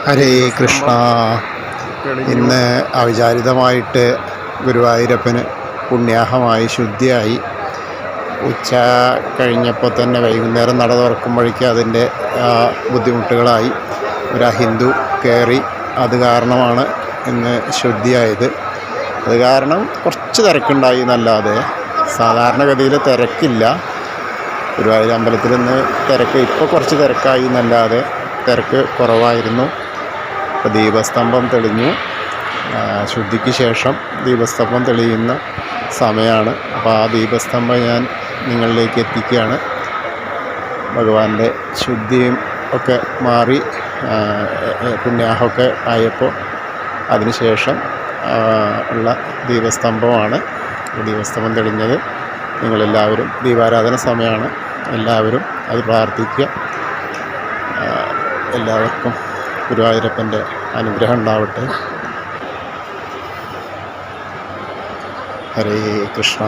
ഹരേ കൃഷ്ണ. ഇന്ന് അവിചാരിതമായിട്ട് ഗുരുവായൂരപ്പന് പുണ്യാഹമായി ശുദ്ധിയായി. ഉച്ച കഴിഞ്ഞപ്പോൾ തന്നെ വൈകുന്നേരം നട തുറക്കുമ്പോഴേക്കും അതിൻ്റെ ബുദ്ധിമുട്ടുകളായി. ഒരു അഹിന്ദു കയറി, അത് കാരണമാണ് ഇന്ന് ശുദ്ധിയായത്. അത് കാരണം കുറച്ച് തിരക്കുണ്ടായി എന്നല്ലാതെ സാധാരണഗതിയിൽ തിരക്കില്ല. ഗുരുവായൂർ അമ്പലത്തിൽ നിന്ന് തിരക്ക് ഇപ്പോൾ കുറച്ച് തിരക്കായി എന്നല്ലാതെ തിരക്ക് കുറവായിരുന്നു. ഇപ്പോൾ ദീപസ്തംഭം തെളിഞ്ഞു. ശുദ്ധിക്ക് ശേഷം ദീപസ്തംഭം തെളിയുന്ന സമയമാണ്. അപ്പോൾ ആ ദീപസ്തംഭം ഞാൻ നിങ്ങളിലേക്ക് എത്തിക്കുകയാണ്. ഭഗവാന്റെ ശുദ്ധിയും ഒക്കെ മാറി പുണ്യാഹമൊക്കെ ആയപ്പോൾ അതിനുശേഷം ഉള്ള ദീപസ്തംഭമാണ്. ദീപസ്തംഭം തെളിഞ്ഞത് നിങ്ങളെല്ലാവരും, ദീപാരാധന സമയമാണ്, എല്ലാവരും അത് പ്രാർത്ഥിക്കുക. എല്ലാവർക്കും ഗുരുവായൂരപ്പൻ്റെ അനുഗ്രഹം ഉണ്ടാവട്ടെ. ഹരേ കൃഷ്ണ.